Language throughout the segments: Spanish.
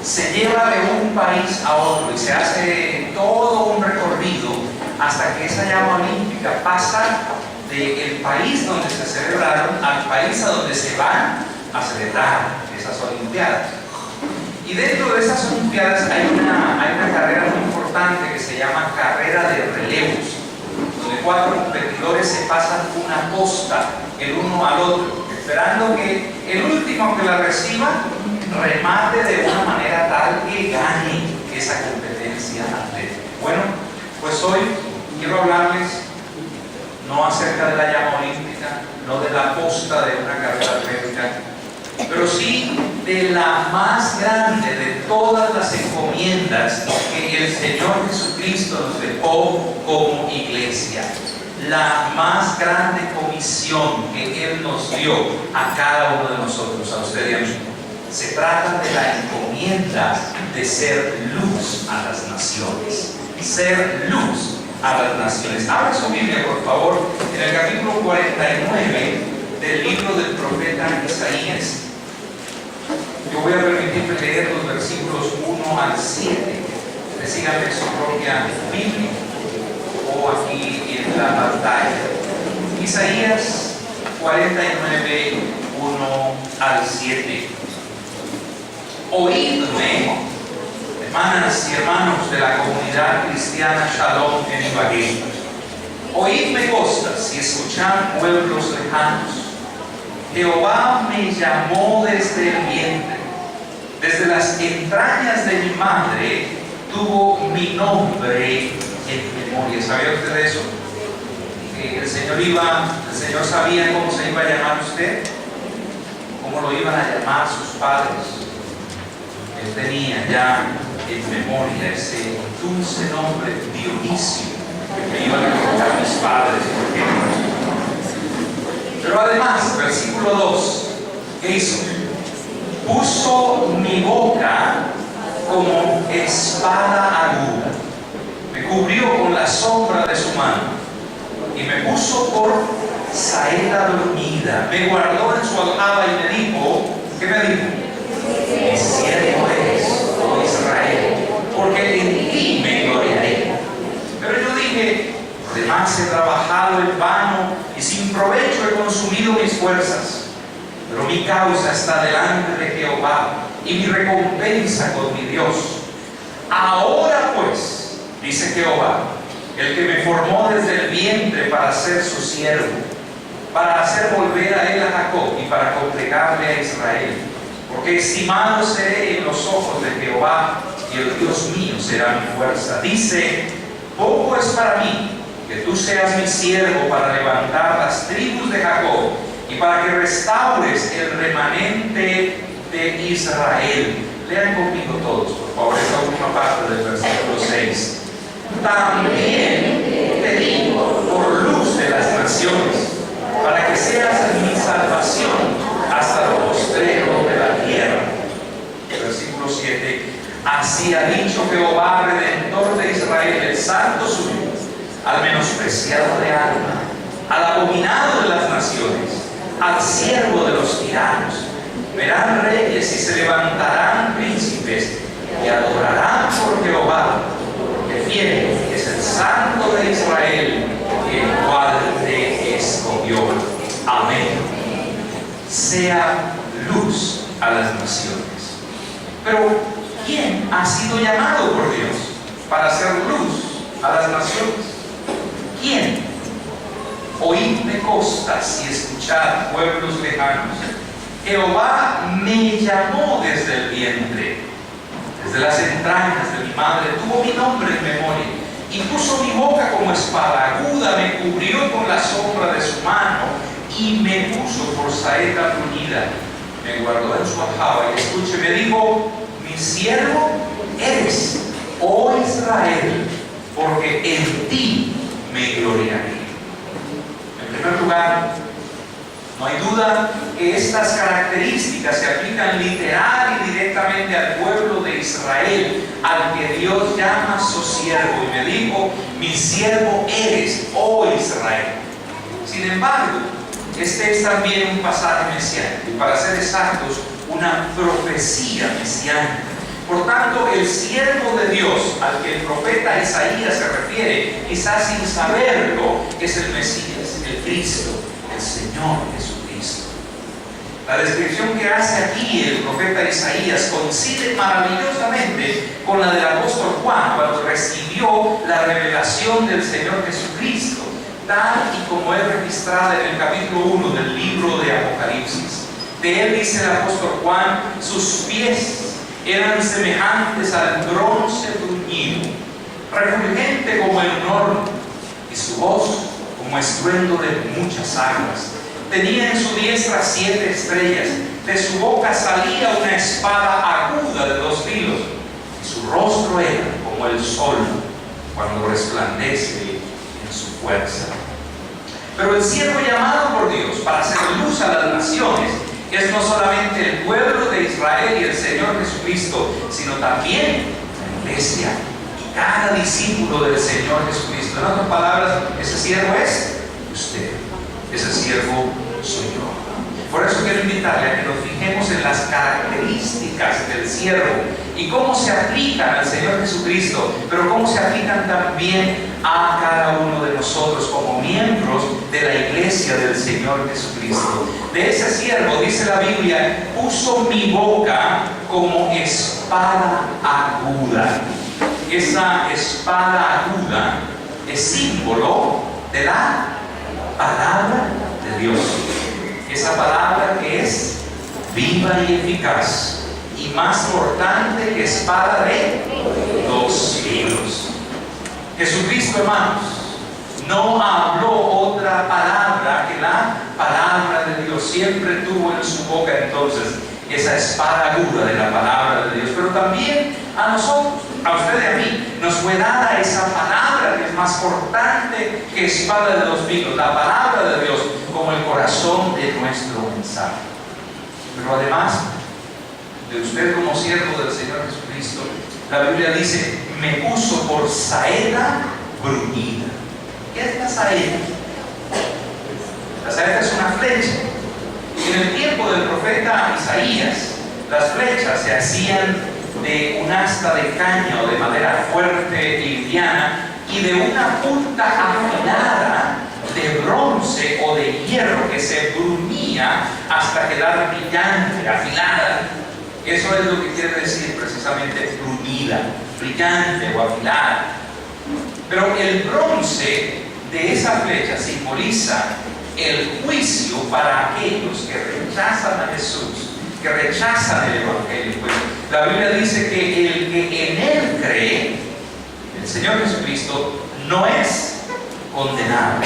se lleva de un país a otro y se hace todo un recorrido hasta que esa llama olímpica pasa del país donde se celebraron al país a donde se van a celebrar esas olimpiadas. Y dentro de esas olimpiadas hay una carrera muy importante que se llama carrera de relevos, donde 4 competidores se pasan una posta el uno al otro, esperando que el último que la reciba remate de una manera tal que gane esa competencia atlética. Bueno, pues hoy quiero hablarles no acerca de la llama olímpica, no de la posta de una carrera atlética, pero sí de la más grande de todas las encomiendas que el Señor Jesucristo nos dejó como iglesia. La más grande comisión que Él nos dio a cada uno de nosotros, a usted y a mí. Se trata de la encomienda de ser luz a las naciones. Ser luz a las naciones. Abra su Biblia, por favor, en el capítulo 49 del libro del profeta Isaías. Yo voy a permitirme leer los versículos 1 al 7. Síganme en su propia Biblia o aquí en la pantalla. Isaías 49, 1 al 7. Oídme, hermanas y hermanos de la comunidad cristiana Shalom en Ibagué. Oídme costas y escuchad pueblos lejanos. Jehová me llamó desde el vientre, desde las entrañas de mi madre tuvo mi nombre en memoria. ¿Sabía usted eso? El Señor sabía cómo se iba a llamar usted, cómo lo iban a llamar sus padres. Él tenía ya en memoria ese dulce nombre Dionisio que me iban a colocar mis padres. Pero además, versículo 2, ¿qué hizo? Puso mi boca como espada aguda, me cubrió con la sombra de su mano y me puso por saeta dormida, me guardó en su aljaba y me dijo, ¿qué me dijo? Mi siervo eres, oh Israel, porque en ti me gloriaré. Pero yo dije, además he trabajado en vano y sin provecho he consumido mis fuerzas. Pero mi causa está delante de Jehová y mi recompensa con mi Dios. Ahora pues, dice Jehová, el que me formó desde el vientre para ser su siervo, para hacer volver a él a Jacob y para congregarle a Israel. Porque estimado seré en los ojos de Jehová y el Dios mío será mi fuerza. Dice, poco es para mí que tú seas mi siervo para levantar las tribus de Jacob y para que restaures el remanente de Israel. Lean conmigo todos, por favor, esta última parte del versículo 6. También te digo por luz de las naciones, para que seas mi salvación hasta lo postrero de la tierra. Versículo 7. Así ha dicho Jehová, Redentor de Israel, el Santo suyo, al menospreciado de alma, al abominado de las naciones, al siervo de los tiranos. Verán reyes y se levantarán príncipes y adorarán por Jehová, porque fiel es el Santo de Israel, el cual te escogió. Amén. Sea luz a las naciones. Pero ¿quién ha sido llamado por Dios para hacer luz a las naciones? ¿Quién? Oídme costas y escuchad pueblos lejanos. Jehová me llamó desde el vientre, desde las entrañas de mi madre, tuvo mi nombre en memoria y puso mi boca como espada aguda, me cubrió con la sombra de su mano y me puso por saeta bruñida, me guardó en su aljaba y escuche, me dijo, mi siervo eres, oh Israel, porque en ti me gloriaré. En primer lugar, no hay duda que estas características se aplican literal y directamente al pueblo de Israel, al que Dios llama su siervo, y me dijo, mi siervo eres, oh Israel. Sin embargo, este es también un pasaje mesiánico, y para ser exactos, una profecía mesiánica, Por tanto, el siervo de Dios al que el profeta Isaías se refiere, quizás sin saberlo, es el Mesías, el Cristo, el Señor Jesucristo. La descripción que hace aquí el profeta Isaías coincide maravillosamente con la del apóstol Juan cuando recibió la revelación del Señor Jesucristo, tal y como es registrada en el capítulo 1 del libro de Apocalipsis. De él dice el apóstol Juan: sus pies eran semejantes al bronce bruñido, refulgente como el horno, y su voz como estruendo de muchas aguas. Tenía en su diestra 7 estrellas, de su boca salía una espada aguda de 2 filos, y su rostro era como el sol cuando resplandece en su fuerza. Pero el siervo llamado por Dios para hacer luz a las naciones es no solamente el pueblo de Israel y el Señor Jesucristo, sino también la iglesia y cada discípulo del Señor Jesucristo. En otras palabras, ese siervo es usted, ese siervo soy yo. Por eso quiero invitarle a que nos fijemos en las características del siervo y cómo se aplican al Señor Jesucristo, pero cómo se aplican también a cada uno de nosotros como miembros de la iglesia del Señor Jesucristo. De ese siervo, dice la Biblia, uso mi boca como espada aguda. Esa espada aguda es símbolo de la palabra de Dios. Esa palabra que es viva y eficaz y más cortante que espada de 2 filos. Jesucristo, hermanos, no habló otra palabra que la palabra de Dios. Siempre tuvo en su boca entonces esa espada aguda de la palabra de Dios. Pero también a nosotros, a usted y a mí, nos fue dada esa palabra que es más cortante que espada de 2 filos, la palabra de Dios, como el corazón de nuestro mensaje. Pero además de usted como siervo del Señor Jesucristo, la Biblia dice: me puso por saeta bruñida. ¿Qué es la saeta? La saeta es una flecha. En el tiempo del profeta Isaías, las flechas se hacían de un asta de caña o de madera fuerte y liviana y de una punta afilada de bronce o de hierro que se bruñía hasta quedar brillante, afilada. Eso es lo que quiere decir precisamente bruñida, brillante o afilada. Pero el bronce de esa flecha simboliza el juicio para aquellos que rechazan a Jesús, que rechazan el Evangelio. Pues la Biblia dice que el que en Él cree, el Señor Jesucristo, no es condenado.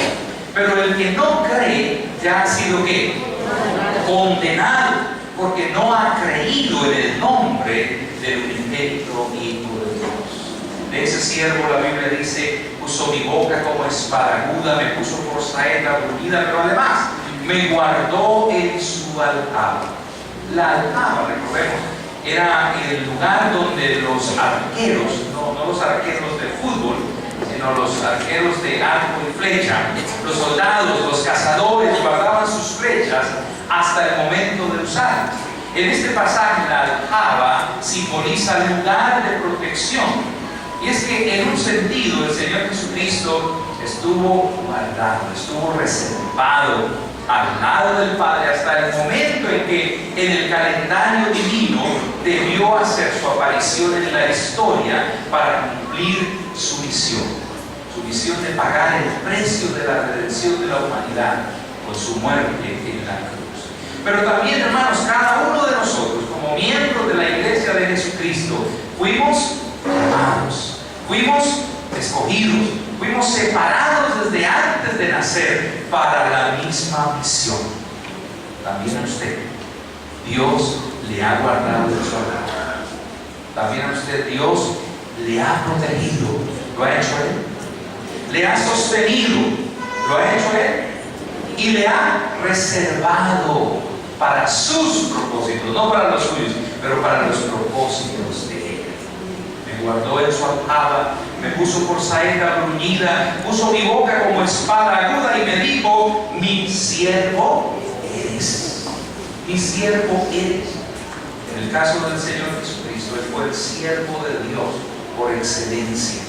Pero el que no cree ya ha sido ¿qué? Condenado, porque no ha creído en el nombre del unigénito Hijo de Dios. De ese siervo la Biblia dice: puso mi boca como espada aguda, me puso por saeta bruñida, pero además me guardó en su aljaba. La aljaba, recordemos, era el lugar donde los arqueros, no los arqueros de fútbol, sino los arqueros de arco y flecha, los soldados, los cazadores, guardaban sus flechas hasta el momento de usarlas. En este pasaje la aljaba simboliza el lugar de protección. Y es que en un sentido el Señor Jesucristo estuvo guardado, estuvo reservado al lado del Padre hasta el momento en que en el calendario divino debió hacer su aparición en la historia para cumplir su misión de pagar el precio de la redención de la humanidad con su muerte en la cruz. Pero también, hermanos, cada uno de nosotros como miembros de la iglesia de Jesucristo fuimos llamados, fuimos escogidos, fuimos separados desde antes de nacer para la misma misión. También a usted Dios le ha guardado de su alma. También a usted Dios le ha protegido. ¿Lo ha hecho Él? Le ha sostenido. ¿Lo ha hecho Él? Y le ha reservado para sus propósitos, no para los suyos, pero para los propósitos de Él. Me guardó en su aljaba, me puso por saeta bruñida, puso mi boca como espada aguda y me dijo: mi siervo eres. Mi siervo eres. En el caso del Señor Jesucristo, Él fue el siervo de Dios por excelencia.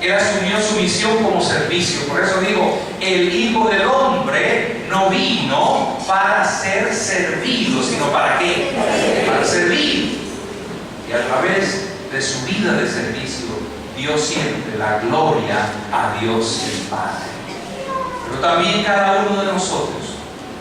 Él asumió su misión como servicio. Por eso digo, el Hijo del Hombre no vino para ser servido, sino ¿para qué? Para servir. Y a través de su vida de servicio, dio siempre la gloria a Dios el Padre. Pero también cada uno de nosotros,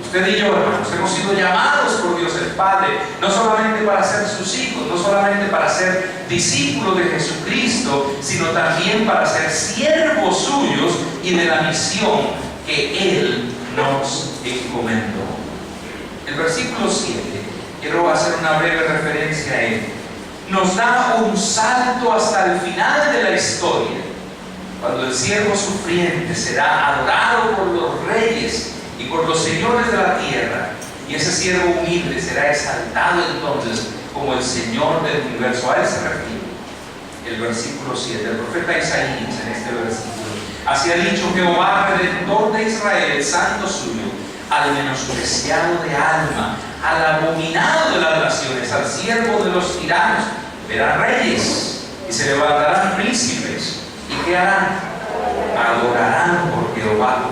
usted y yo, hermanos, hemos sido llamados por Dios el Padre, no solamente para ser sus hijos, no solamente para ser discípulos de Jesucristo, sino también para ser siervos suyos y de la misión que Él nos encomendó. El versículo 7, quiero hacer una breve referencia a él, nos da un salto hasta el final de la historia, cuando el siervo sufriente será adorado por los reyes y por los señores de la tierra, y ese siervo humilde será exaltado entonces como el Señor del universo. A él se refiere el versículo 7. El profeta Isaías en este versículo: así ha dicho Jehová, Redentor de Israel, el santo suyo, al menospreciado de alma, al abominado de las naciones, al siervo de los tiranos. Verán reyes y se levantarán príncipes, ¿y qué harán? Adorarán por Jehová,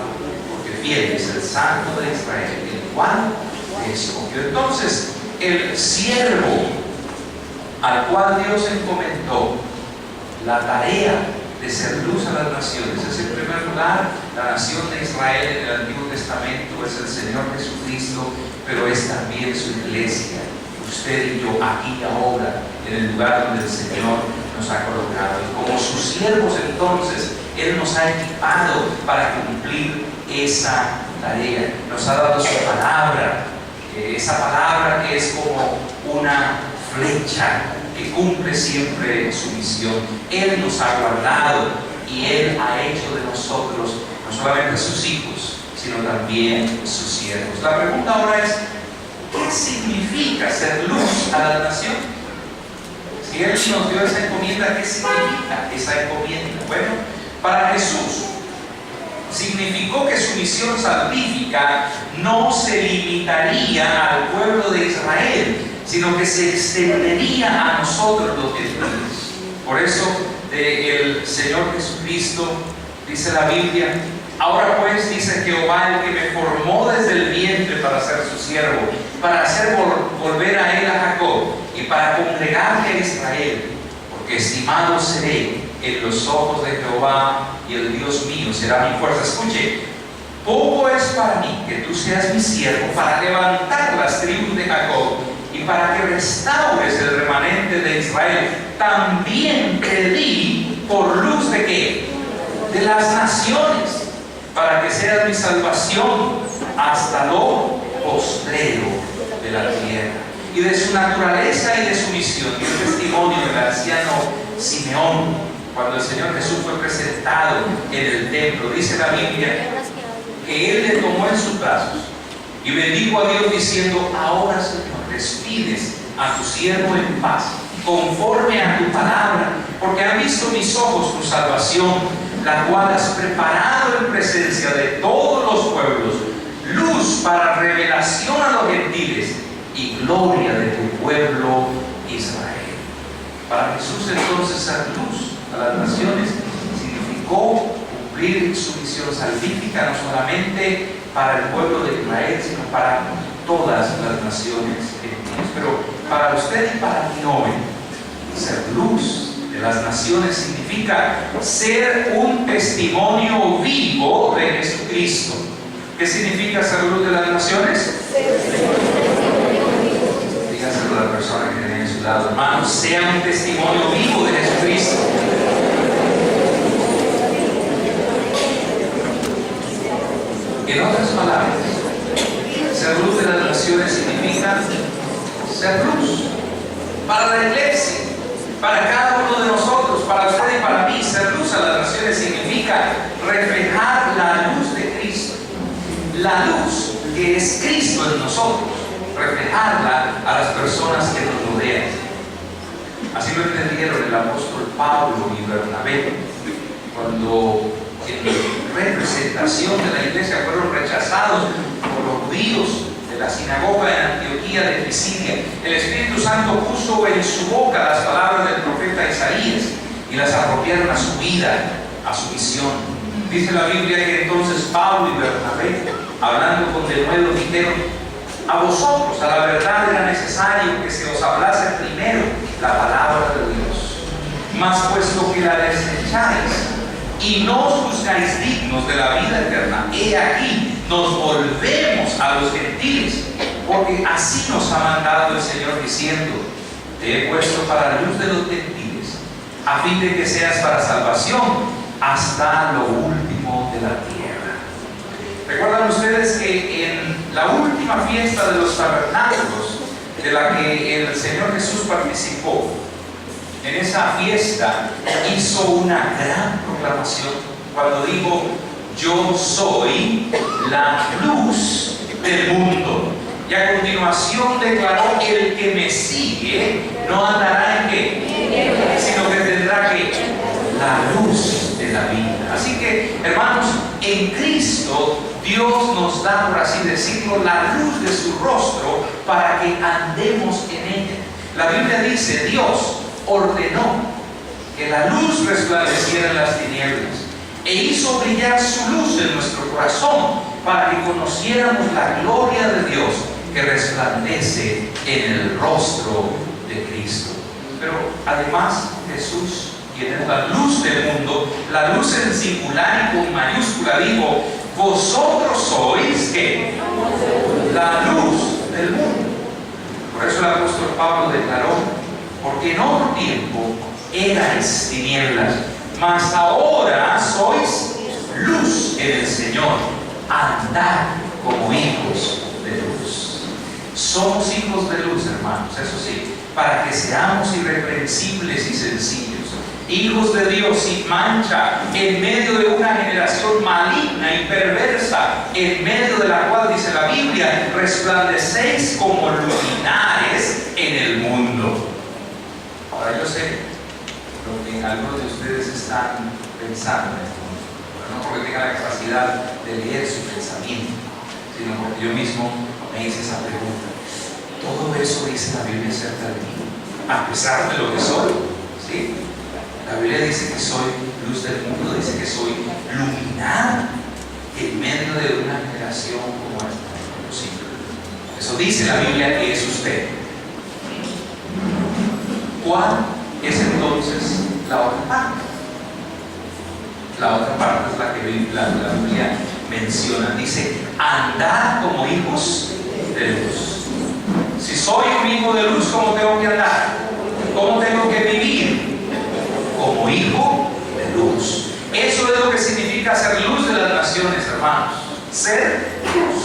porque fiel es el santo de Israel, el cual escogió. Entonces, el siervo al cual Dios encomendó la tarea de ser luz a las naciones es, en primer lugar, la nación de Israel en el Antiguo Testamento, es el Señor Jesucristo, pero es también su iglesia, usted y yo, aquí y ahora, en el lugar donde el Señor nos ha colocado. Y como sus siervos, entonces, Él nos ha equipado para cumplir esa tarea. Nos ha dado su palabra, esa palabra que es como una flecha que cumple siempre su misión. Él nos ha guardado y Él ha hecho de nosotros no solamente sus hijos, sino también sus siervos. La pregunta ahora es: ¿qué significa ser luz a la nación? Si Él nos dio esa encomienda, ¿qué significa esa encomienda? Bueno, para Jesús significó que su misión salvífica no se limitaría al pueblo de Israel, sino que se extendería a nosotros los gentiles. Por eso el Señor Jesucristo, dice la Biblia: ahora pues, dice Jehová, el que me formó desde el vientre para ser su siervo, para hacer volver a él a Jacob y para congregarle a Israel, porque estimado seré en los ojos de Jehová, y el Dios mío será mi fuerza. Escuche, poco es para mí que tú seas mi siervo para levantar las tribus de Jacob y para que restaures el remanente de Israel. También te di por luz de ¿qué? De las naciones, para que seas mi salvación hasta lo postrero de la tierra. Y de su naturaleza y de su misión, y el testimonio del anciano Simeón, cuando el Señor Jesús fue presentado en el templo, dice la Biblia que Él le tomó en sus brazos y bendijo a Dios diciendo: ahora, Señor, despides a tu siervo en paz, conforme a tu palabra, porque han visto mis ojos tu salvación, la cual has preparado en presencia de todos los pueblos, luz para revelación a los gentiles y gloria de tu pueblo Israel. Para Jesús, entonces, ser luz a las naciones significó cumplir su misión salvífica, no solamente para el pueblo de Israel, sino para todas las naciones gentiles. Pero para usted y para mí hoy, ser luz de las naciones significa ser un testimonio vivo de Jesucristo. ¿Qué significa ser luz de las naciones? Dígaselo a la persona que tiene en su lado: hermano, sea un testimonio vivo de Jesucristo. En otras palabras, ser luz de las naciones significa ser luz para la iglesia, para cada uno de nosotros, para usted y para mí. Ser luz a las naciones significa reflejar la luz de Cristo, la luz que es Cristo en nosotros, reflejarla a las personas que nos rodean. Así lo entendieron el apóstol Pablo y Bernabé cuando en representación de la iglesia fueron rechazados por los judíos de la sinagoga en Antioquía de Pisidia. El Espíritu Santo puso en su boca las palabras del profeta y las apropiaron a su vida, a su visión. Dice la Biblia que entonces Pablo y Bernabé, hablando con denuedo, dijeron: a vosotros, a la verdad, era necesario que se os hablase primero la palabra de Dios. Mas puesto que la desecháis y no os juzgáis dignos de la vida eterna, he aquí, nos volvemos a los gentiles, porque así nos ha mandado el Señor, diciendo: te he puesto para luz de los gentiles, a fin de que seas para salvación hasta lo último de la tierra. ¿Recuerdan ustedes que en la última fiesta de los tabernáculos, de la que el Señor Jesús participó, en esa fiesta hizo una gran proclamación cuando dijo: yo soy la luz del mundo? Y a continuación declaró: el que me sigue no andará en qué, sino que tendrá que la luz de la vida. Así que, hermanos, en Cristo Dios nos da, por así decirlo, la luz de su rostro para que andemos en ella. La Biblia dice: Dios ordenó que la luz resplandeciera en las tinieblas e hizo brillar su luz en nuestro corazón para que conociéramos la gloria de Dios que resplandece en el rostro de Cristo. Pero además Jesús, quien es la luz del mundo, la luz en singular y con mayúscula, dijo: vosotros sois ¿qué? La luz del mundo. Por eso el apóstol Pablo declaró: porque en otro tiempo erais tinieblas, mas ahora sois luz en el Señor. Andad como hijos de luz. Somos hijos de luz, hermanos, eso sí, para que seamos irreprensibles y sencillos, hijos de Dios sin mancha, en medio de una generación maligna y perversa, en medio de la cual, dice la Biblia, resplandecéis como luminares en el mundo. Ahora, yo sé lo que algunos de ustedes están pensando en este mundo, pero no porque tenga la capacidad de leer su pensamiento, sino porque yo mismo me hice esa pregunta. Todo eso dice la Biblia acerca de mí, a pesar de lo que soy, ¿sí? La Biblia dice que soy luz del mundo, dice que soy luminar en medio de una generación como esta. Sí. Eso dice la Biblia que es usted. ¿Cuál es entonces la otra parte? La otra parte es la que la Biblia menciona. Dice: andad como hijos de luz. Si soy un hijo de luz, ¿cómo tengo que andar? ¿Cómo tengo que vivir? Como hijo de luz. Eso es lo que significa ser luz de las naciones, hermanos. Ser luz.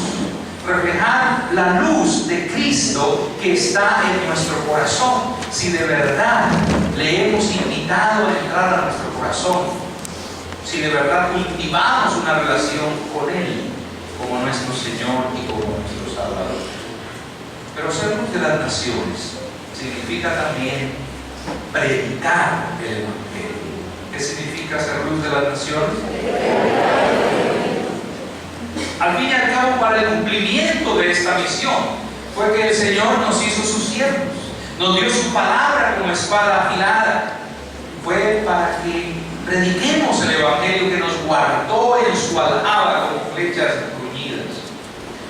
Reflejar la luz de Cristo que está en nuestro corazón. Si de verdad le hemos invitado a entrar a nuestro corazón, si de verdad cultivamos una relación con Él como nuestro Señor y como nuestro Salvador. Pero ser luz de las naciones significa también predicar el Evangelio. ¿Qué significa ser luz de las naciones? Al fin y al cabo, para el cumplimiento de esta misión fue que el Señor nos hizo sus siervos, nos dio su palabra como espada afilada. Fue para que prediquemos el Evangelio que nos guardó en su aljaba como flechas bruñidas.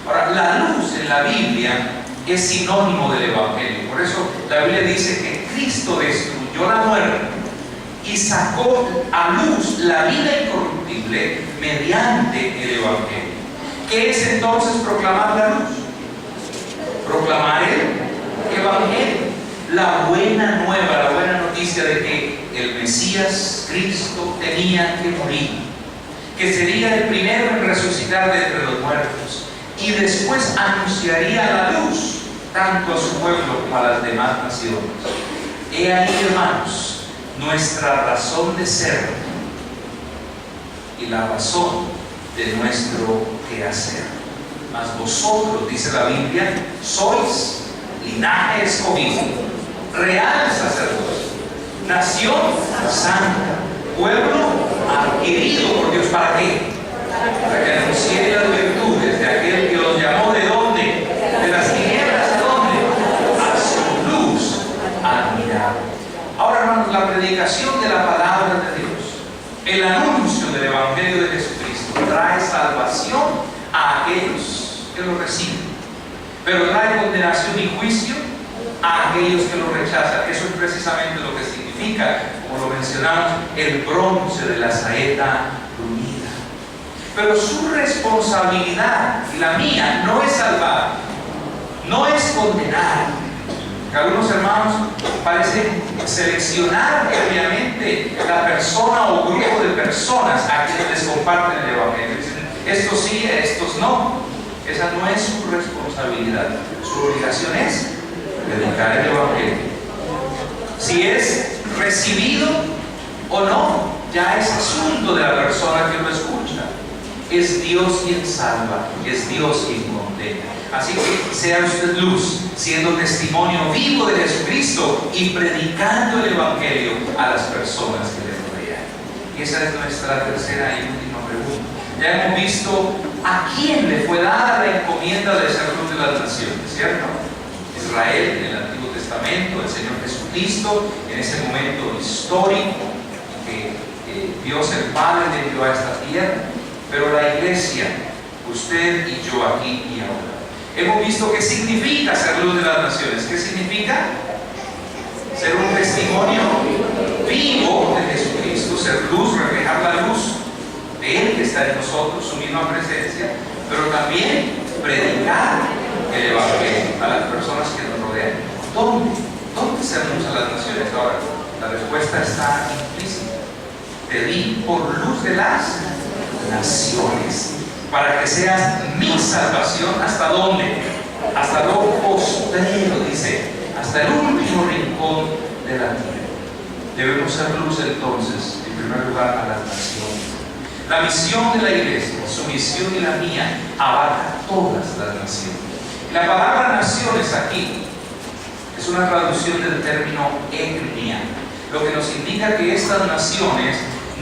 Ahora, la luz en la Biblia es sinónimo del Evangelio. Por eso la Biblia dice que Cristo destruyó la muerte y sacó a luz la vida incorruptible mediante el Evangelio. ¿Qué es entonces proclamar la luz? Proclamar el Evangelio, la buena nueva, la buena noticia de que el Mesías, Cristo, tenía que morir, que sería el primero en resucitar de entre los muertos y después anunciaría la luz tanto a su pueblo como a las demás naciones. He ahí, hermanos, nuestra razón de ser y la razón de nuestro quehacer. Mas vosotros, dice la Biblia, sois linaje escogido, real sacerdocio, nación santa, pueblo adquirido por Dios. ¿Para qué? Para que anunciéis las virtudes de aquel que os llamó. ¿De dónde? De las tinieblas. ¿A dónde? A su luz admirable. Ahora, hermanos, la predicación de la palabra de Dios, el anuncio del Evangelio de Jesucristo, trae salvación a aquellos que lo reciben, pero trae condenación y juicio a aquellos que lo rechazan. Eso es precisamente lo que significa, como lo mencionamos, el bronce de la saeta bruñida. Pero su responsabilidad y la mía no es salvar, no es condenar. Que algunos hermanos parecen seleccionar previamente la persona o grupo de personas a quienes les comparten el Evangelio. Dicen, estos sí, estos no. Esa no es su responsabilidad. Su obligación es predicar el Evangelio. Si es recibido o no, ya es asunto de la persona que lo escucha. Es Dios quien salva, es Dios quien condena. Así que sea usted luz, siendo testimonio vivo de Jesucristo y predicando el Evangelio a las personas que le rodean. Y esa es nuestra tercera y última pregunta. Ya hemos visto a quién le fue dada la encomienda de ser luz de las naciones, ¿cierto? Israel en el Antiguo Testamento, el Señor Jesucristo en ese momento histórico que Dios el Padre le envió a esta tierra, pero la iglesia, usted y yo aquí y ahora. Hemos visto qué significa ser luz de las naciones. ¿Qué significa? Ser un testimonio vivo de Jesucristo, ser luz, reflejar la luz de Él que está en nosotros, su misma presencia, pero también predicar el Evangelio a las personas que nos rodean. ¿Dónde ser luz a las naciones? Ahora, la respuesta está implícita. Te di por luz de las naciones, para que seas mi salvación. ¿Hasta dónde? Hasta lo postrero, dice, hasta el último rincón de la tierra. Debemos ser luz entonces, en primer lugar, a las naciones. La misión de la iglesia, su misión y la mía, abarca todas las naciones. La palabra naciones aquí es una traducción del término etnia, lo que nos indica que estas naciones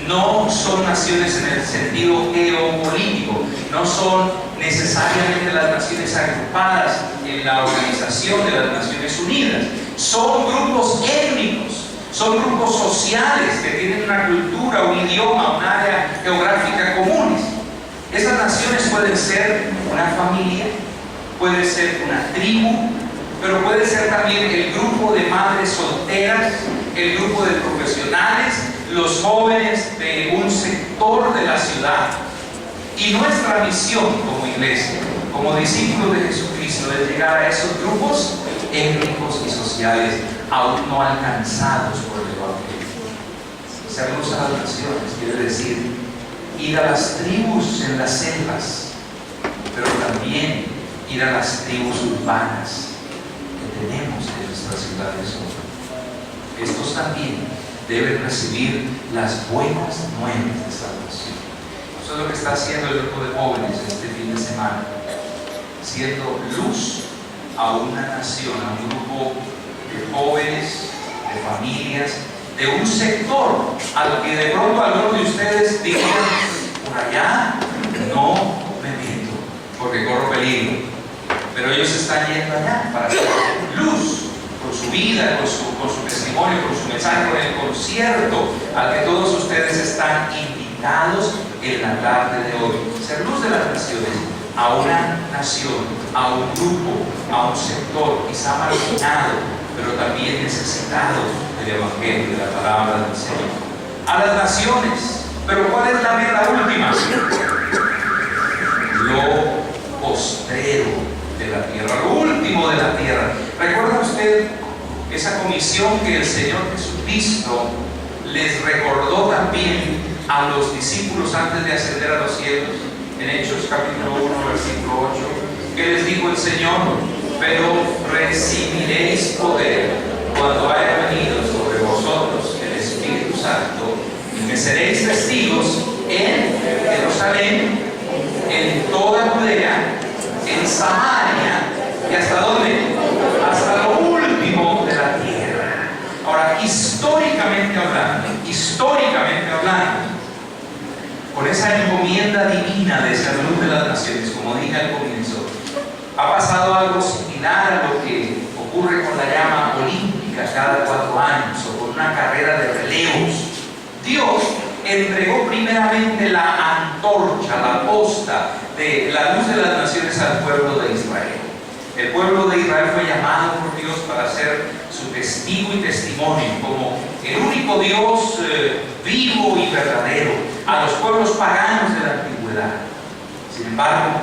no son naciones en el sentido geopolítico, no son necesariamente las naciones agrupadas en la Organización de las Naciones Unidas. Son grupos étnicos, son grupos sociales que tienen una cultura, un idioma, un área geográfica comunes. Esas naciones pueden ser una familia, puede ser una tribu, pero puede ser también el grupo de madres solteras, el grupo de profesionales, los jóvenes de un sector de la ciudad. Y nuestra misión como iglesia, como discípulos de Jesucristo, es llegar a esos grupos étnicos y sociales aún no alcanzados por el Evangelio. Ser luz a las naciones quiere decir ir a las tribus en las selvas, pero también ir a las tribus urbanas que tenemos en nuestras ciudades hoy. Estos también deben recibir las buenas nuevas de salvación. Eso es lo que está haciendo el grupo de jóvenes este fin de semana, siendo luz a una nación, a un grupo de jóvenes, de familias, de un sector al que de pronto algunos de ustedes dirían, por allá no me meto porque corro peligro, pero ellos están yendo allá para hacer luz con su vida, con su testimonio, con su mensaje, con el concierto al que todos ustedes están invitados en la tarde de hoy. Ser luz de las naciones a una nación, a un grupo, a un sector quizá marginado, pero también necesitado del Evangelio, de la palabra del Señor. A las naciones, pero ¿cuál es la meta última? Lo postrero de la tierra, lo último de la tierra. ¿Recuerda usted esa comisión que el Señor Jesucristo les recordó también a los discípulos antes de ascender a los cielos? En Hechos capítulo 1, versículo 8, que les dijo el Señor: pero recibiréis poder cuando haya venido sobre vosotros el Espíritu Santo, y me seréis testigos en Jerusalén, en toda Judea, en Samaria, y ¿hasta dónde? Hasta lo último de la tierra. Ahora, históricamente hablando, con esa encomienda divina de ser luz de las naciones, como dije al comienzo, ha pasado algo similar a lo que ocurre con la llama olímpica cada 4 años, o con una carrera de relevos. Dios entregó primeramente la antorcha, la posta de la luz de las naciones al pueblo de Israel. El pueblo de Israel fue llamado por Dios para ser su testigo y testimonio como el único Dios vivo y verdadero a los pueblos paganos de la antigüedad. Sin embargo,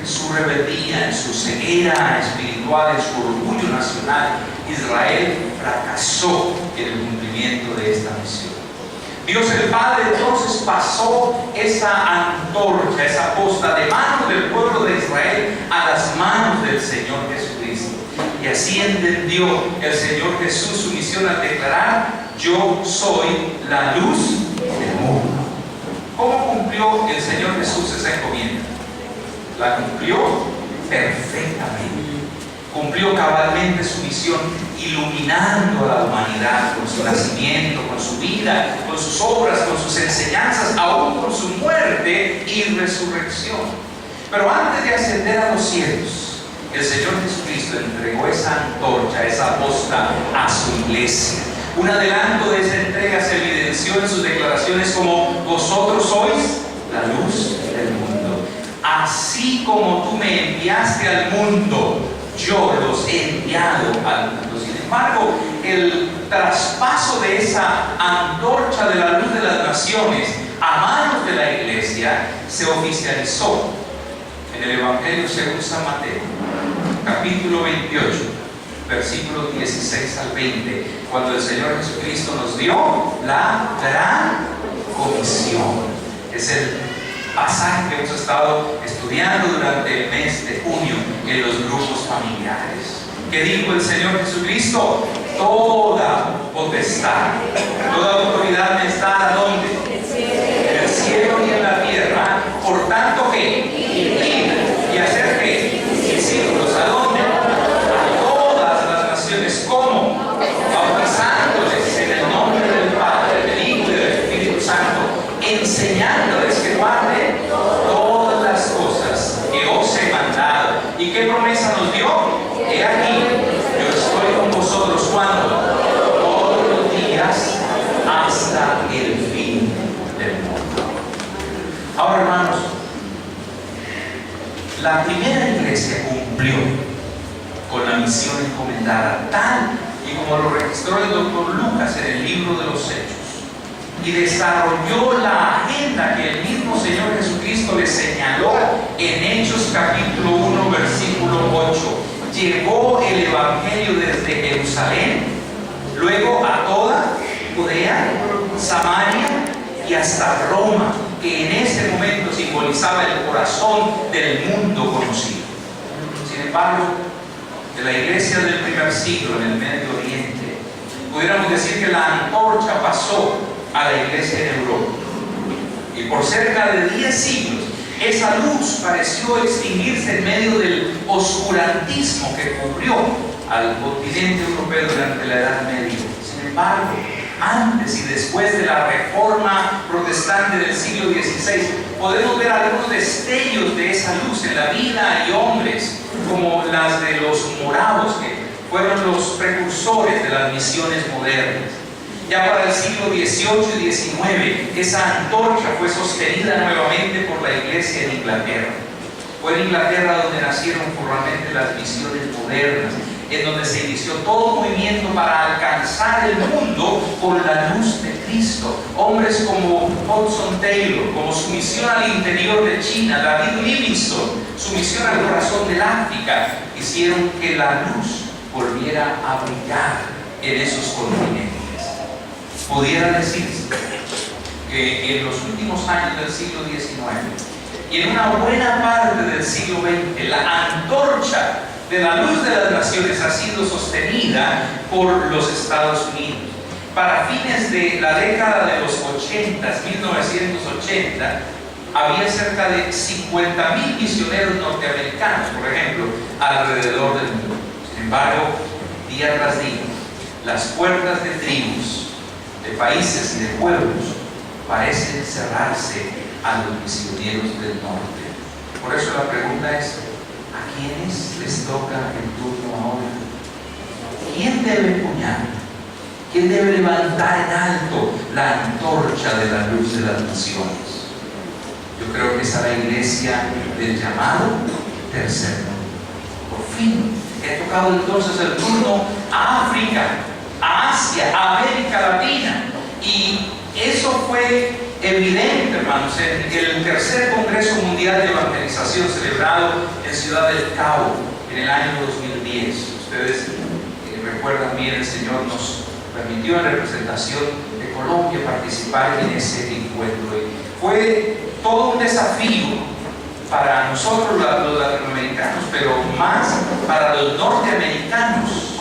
en su rebeldía, en su ceguera espiritual, en su orgullo nacional, Israel fracasó en el cumplimiento de esta misión. Dios el Padre entonces pasó esa antorcha, esa posta de manos del pueblo de Israel a las manos del Señor Jesucristo. Y así entendió el Señor Jesús su misión al declarar: yo soy la luz del mundo. ¿Cómo cumplió el Señor Jesús esa encomienda? La cumplió perfectamente. Cumplió cabalmente su misión, iluminando a la humanidad con su nacimiento, con su vida, con sus obras, con sus enseñanzas, aún con su muerte y resurrección. Pero antes de ascender a los cielos, el Señor Jesucristo entregó esa antorcha, esa posta a su iglesia. Un adelanto de esa entrega se evidenció en sus declaraciones como: vosotros sois la luz del mundo. Así como tú me enviaste al mundo, yo los he enviado al mundo. Sin embargo, el traspaso de esa antorcha de la luz de las naciones a manos de la iglesia se oficializó en el Evangelio según San Mateo, capítulo 28, versículos 16 al 20, cuando el Señor Jesucristo nos dio la gran comisión. Es el pasaje que hemos estado estudiando durante el mes de junio en los grupos familiares. ¿Qué dijo el Señor Jesucristo? Toda potestad, toda autoridad me está dada, ¿dónde? En el cielo y en la tierra. Por tanto, ¿qué? Ir y hacer ¿qué? Discípulos, ¿a dónde? A todas las naciones. ¿Cómo? Bautizándoles en el nombre del Padre, del Hijo y del Espíritu Santo, enseñándoles que guarden todas las cosas que os he mandado. ¿Y qué promesa nos dio? He aquí, yo estoy con vosotros cuando todos los días hasta el fin del mundo. Ahora, hermanos, la primera iglesia cumplió con la misión encomendada, tal y como lo registró el doctor Lucas en el libro de los Hechos, y desarrolló la agenda que el mismo Señor Jesucristo le señaló en Hechos capítulo 1 versículo 8. Llevó el Evangelio desde Jerusalén, luego a toda Judea, Samaria y hasta Roma, que en ese momento simbolizaba el corazón del mundo conocido. Sin embargo, de la iglesia del primer siglo en el Medio Oriente, pudiéramos decir que la antorcha pasó a la iglesia en Europa. Y por cerca de 10 siglos, esa luz pareció extinguirse en medio del oscurantismo que cubrió al continente europeo durante la Edad Media. Sin embargo, antes y después de la reforma protestante del siglo XVI, podemos ver algunos destellos de esa luz en la vida y hombres, como las de los moravos, que fueron los precursores de las misiones modernas. Ya para el siglo XVIII y XIX, esa antorcha fue sostenida nuevamente por la iglesia en Inglaterra. Fue en Inglaterra donde nacieron formalmente las misiones modernas, en donde se inició todo movimiento para alcanzar el mundo con la luz de Cristo. Hombres como Hudson Taylor, como su misión al interior de China, David Livingstone, su misión al corazón del África, hicieron que la luz volviera a brillar en esos continentes. Pudiera decirse que en los últimos años del siglo XIX y en una buena parte del siglo XX, la antorcha de la luz de las naciones ha sido sostenida por los Estados Unidos. Para fines de la década de los 80, 1980, había cerca de 50,000 misioneros norteamericanos, por ejemplo, alrededor del mundo. Sin embargo, día tras día, las puertas de tribus, de países y de pueblos parecen cerrarse a los misioneros del norte. Por eso la pregunta es: ¿a quiénes les toca el turno ahora? ¿Quién debe empuñar ¿Quién debe levantar en alto la antorcha de la luz de las naciones? Yo creo que esa es la iglesia del llamado tercero. Por fin he tocado entonces el turno a África, a Asia, a América Latina. Y eso fue evidente, hermanos, en el tercer Congreso Mundial de Evangelización celebrado en Ciudad del Cabo en el año 2010. Ustedes recuerdan bien, el Señor nos permitió en representación de Colombia participar en ese encuentro. Y fue todo un desafío para nosotros los latinoamericanos, pero más para los norteamericanos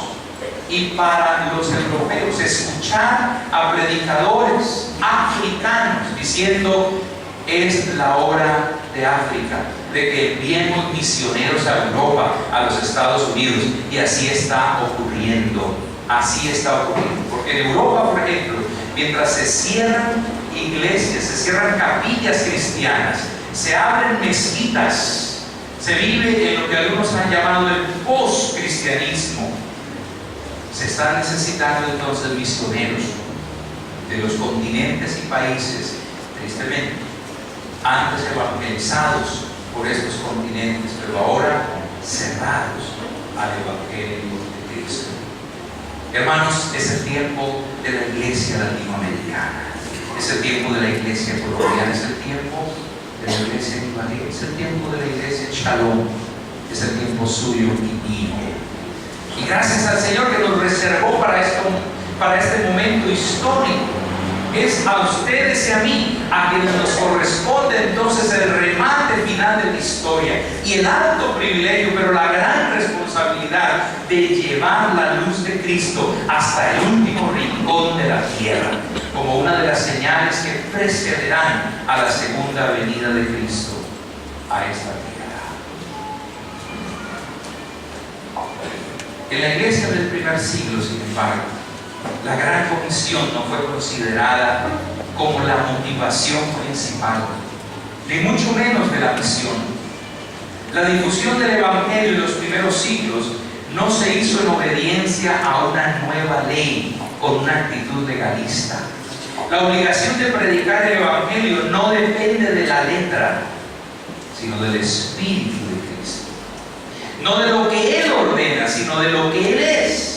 y para los europeos, escuchar a predicadores africanos diciendo: es la hora de África, de que enviemos misioneros a Europa, a los Estados Unidos. Y así está ocurriendo, porque en Europa, por ejemplo, mientras se cierran iglesias, se cierran capillas cristianas, se abren mezquitas, se vive en lo que algunos han llamado el post-cristianismo. Se están necesitando entonces misioneros de los continentes y países, tristemente, antes evangelizados por estos continentes, pero ahora cerrados al Evangelio de Cristo. Hermanos, es el tiempo de la iglesia latinoamericana, es el tiempo de la iglesia colombiana, es el tiempo de la iglesia libanesa, es el tiempo de la iglesia Shalom, es el tiempo suyo y mío. Y gracias al Señor que nos reservó para este momento histórico. Es a ustedes y a mí a quienes nos corresponde entonces el remate final de la historia y el alto privilegio, pero la gran responsabilidad de llevar la luz de Cristo hasta el último rincón de la tierra, como una de las señales que precederán a la segunda venida de Cristo a esta tierra. En la iglesia del primer siglo, sin embargo, la gran comisión no fue considerada como la motivación principal, ni mucho menos de la misión. La difusión del Evangelio en los primeros siglos no se hizo en obediencia a una nueva ley con una actitud legalista. La obligación de predicar el Evangelio no depende de la letra, sino del Espíritu de Cristo. No de lo que Él ordena, sino de lo que Él es.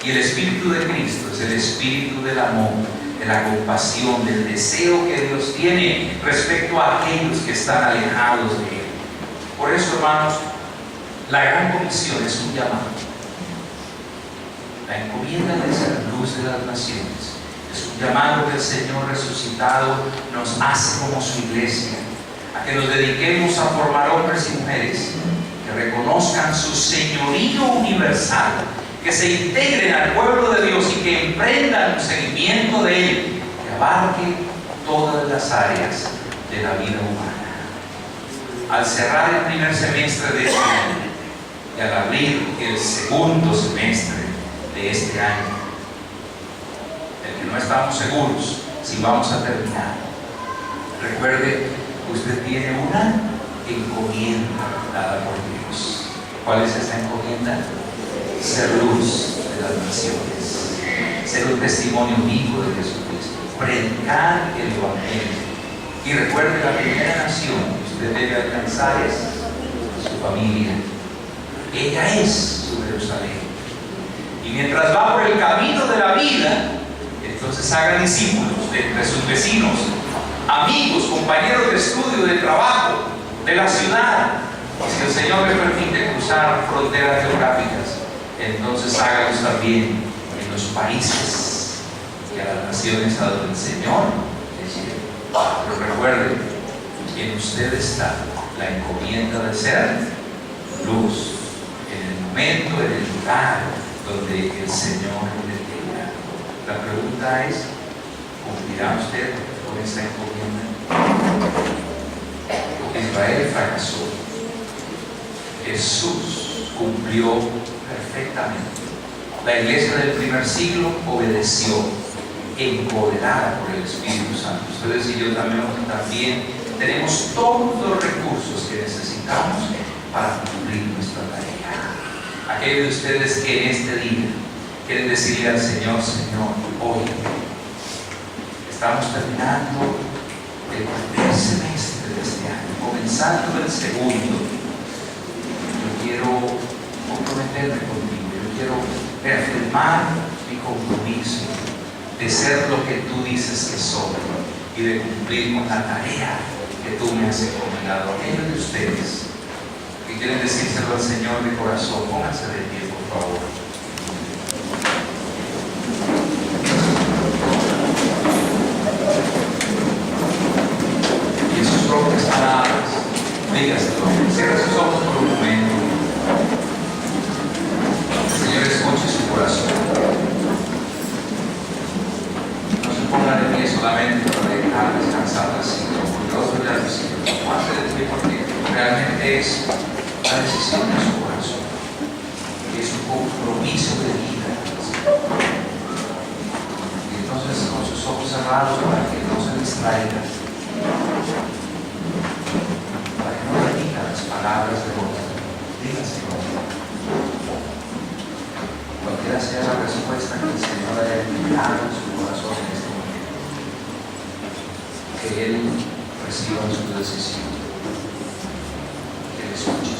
Y el Espíritu de Cristo es el Espíritu del amor, de la compasión, del deseo que Dios tiene respecto a aquellos que están alejados de Él. Por eso, hermanos, la gran comisión es un llamado. La encomienda de ser luz de las naciones es un llamado que el Señor resucitado nos hace como su iglesia, a que nos dediquemos a formar hombres y mujeres que reconozcan su señorío universal, que se integren al pueblo de Dios y que emprendan un seguimiento de Él que abarque todas las áreas de la vida humana. Al cerrar el primer semestre de este año y al abrir el segundo semestre de este año, el que no estamos seguros si vamos a terminar, recuerde que usted tiene una encomienda dada por Dios. ¿Cuál es esa encomienda? Ser luz de las naciones, ser un testimonio vivo de Jesucristo, predicar el Evangelio. Y recuerde, la primera nación que usted debe alcanzar es su familia. Ella es su Jerusalén. Y mientras va por el camino de la vida, entonces haga discípulos entre sus vecinos, amigos, compañeros de estudio, de trabajo, de la ciudad. Y si el Señor le permite cruzar fronteras geográficas, entonces hágalos también en los países y a las naciones a donde el Señor les lleve. Pero recuerden que en usted está la encomienda de ser luz en el momento, en el lugar donde el Señor le tenga. La pregunta es: ¿cumplirá usted con esa encomienda? Israel fracasó. Jesús cumplió perfectamente. La iglesia del primer siglo obedeció, empoderada por el Espíritu Santo. Ustedes y yo también tenemos todos los recursos que necesitamos para cumplir nuestra tarea. Aquellos de ustedes que en este día quieren decirle al Señor: Señor, hoy estamos terminando el primer semestre de este año, comenzando el segundo. Yo quiero comprometerme contigo, yo quiero reafirmar mi compromiso de ser lo que tú dices que soy y de cumplir con la tarea que tú me has encomendado. Aquellos de ustedes que quieren decírselo al Señor de corazón, pónganse de pie, por favor. Y en sus propias palabras, dígaselo. Cierra sus ojos por un momento. El Señor escuche su corazón. No se ponga de pie solamente para dejar descansar la silla, porque otros ya deciden: póngase de pie, porque realmente es la decisión de su corazón, que es un compromiso de vida. Y entonces, con sus ojos cerrados, para que no se distraiga, para que no repita las palabras de otro, dígaselo. Cualquiera sea la respuesta que el Señor haya enviado en su corazón en este momento, que Él reciba su decisión, que Él escuche.